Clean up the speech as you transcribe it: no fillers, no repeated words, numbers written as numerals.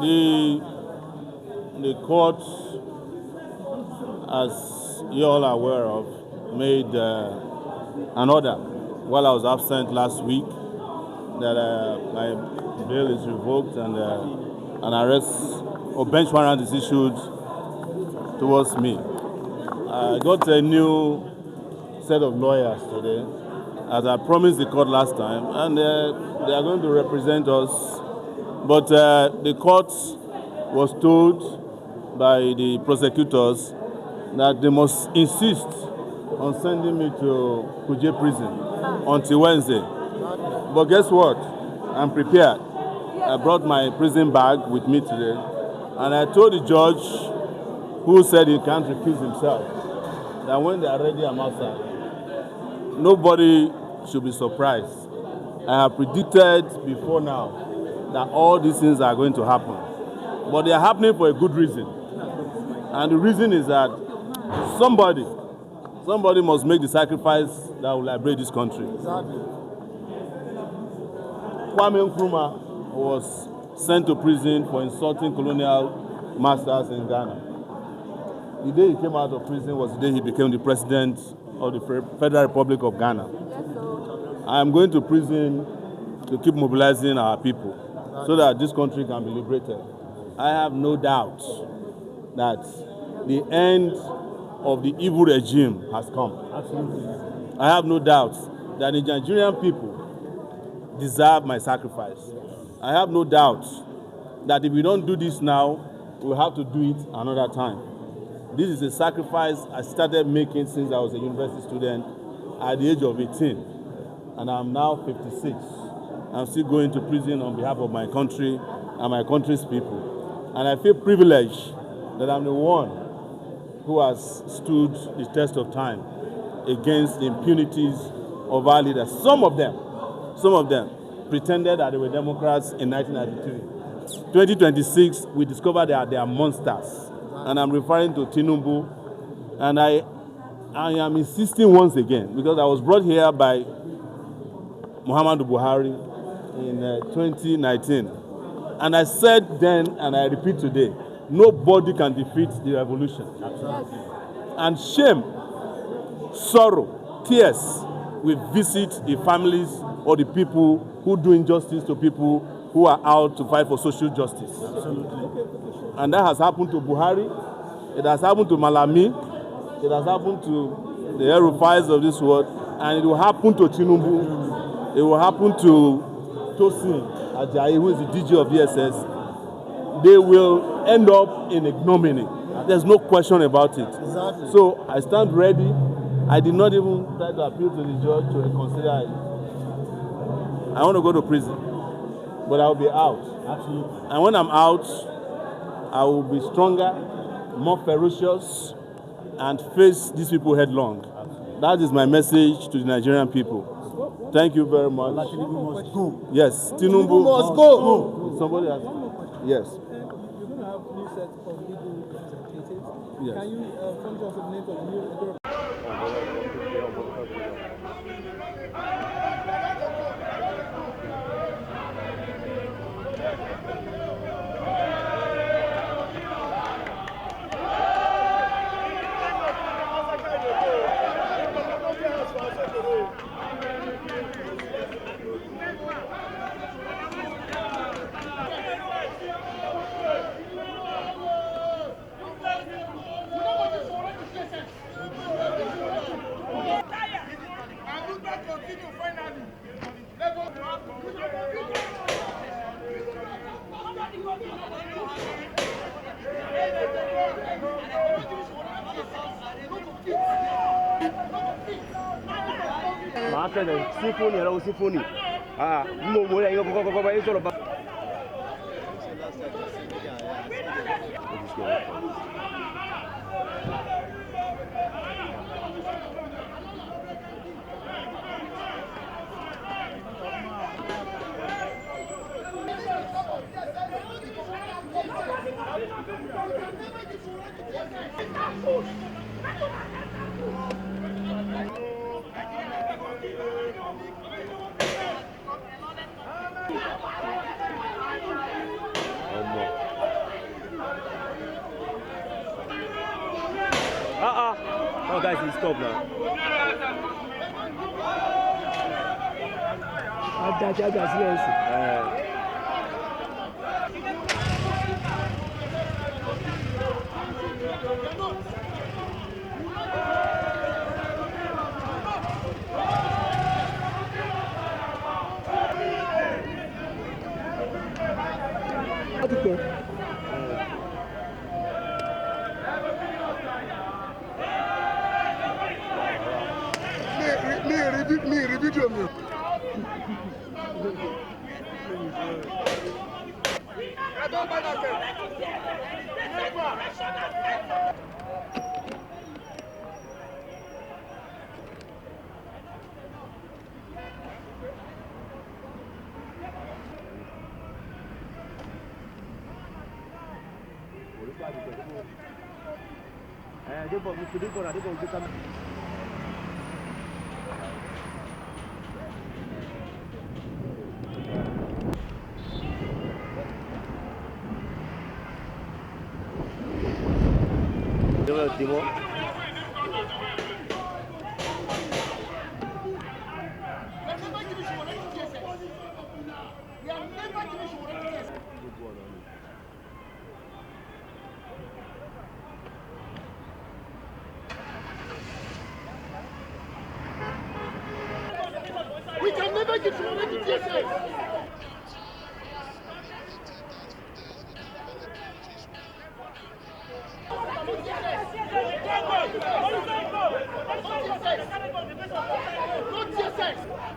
The court, as you all are aware of, made an order while I was absent last week that my bail is revoked and an arrest or bench warrant is issued towards me. I got a new set of lawyers today, as I promised the court last time, and they are going to represent us. But the court was told by the prosecutors that they must insist on sending me to Kuje prison until Wednesday. But guess what? I'm prepared. I brought my prison bag with me today, and I told the judge, who said he can't recuse himself, that when they are ready, I'm outside. Nobody should be surprised. I have predicted before now that all these things are going to happen. But they are happening for a good reason. And the reason is that somebody must make the sacrifice that will liberate this country. Exactly. Kwame Nkrumah was sent to prison for insulting colonial masters in Ghana. The day he came out of prison was the day he became the president of the Federal Republic of Ghana. I am going to prison to keep mobilizing our people so that this country can be liberated. I have no doubt that the end of the evil regime has come. Absolutely. I have no doubt that the Nigerian people deserve my sacrifice. I have no doubt that if we don't do this now, we'll have to do it another time. This is a sacrifice I started making since I was a university student at the age of 18. And I'm now 56. I'm still going to prison on behalf of my country and my country's people. And I feel privileged that I'm the one who has stood the test of time against the impunities of our leaders. Some of them pretended that they were Democrats in 1993. 2026, we discovered that they are monsters. And I'm referring to Tinubu. And I am insisting once again, because I was brought here by Muhammadu Buhari in 2019. And I said then, and I repeat today, nobody can defeat the revolution. Absolutely. And shame, sorrow, tears will visit the families or the people who do injustice to people who are out to fight for social justice. Absolutely. And that has happened to Buhari, it has happened to Malami, it has happened to the Erufais of this world, and it will happen to Tinubu, it will happen to Tosin Ajayi, who is the DG of DSS. They will end up in ignominy. There's no question about it. Exactly. So I stand ready. I did not even try to appeal to the judge to reconsider it. I want to go to prison, but I will be out. Absolutely. And when I'm out, I will be stronger, more ferocious, and face these people headlong. Absolutely. That is my message to the Nigerian people. Thank you very much. Tinubu must go. Yes, Tinubu must go. Somebody has. Yes. You're going to have new set of legal representatives. Yes. Can you conjure us the names of the new? Symphony, hello, symphony. No more. You go back. Oh, guys, it's stop now. Video me. Demo. We can never give you money to TSS. Not TSS.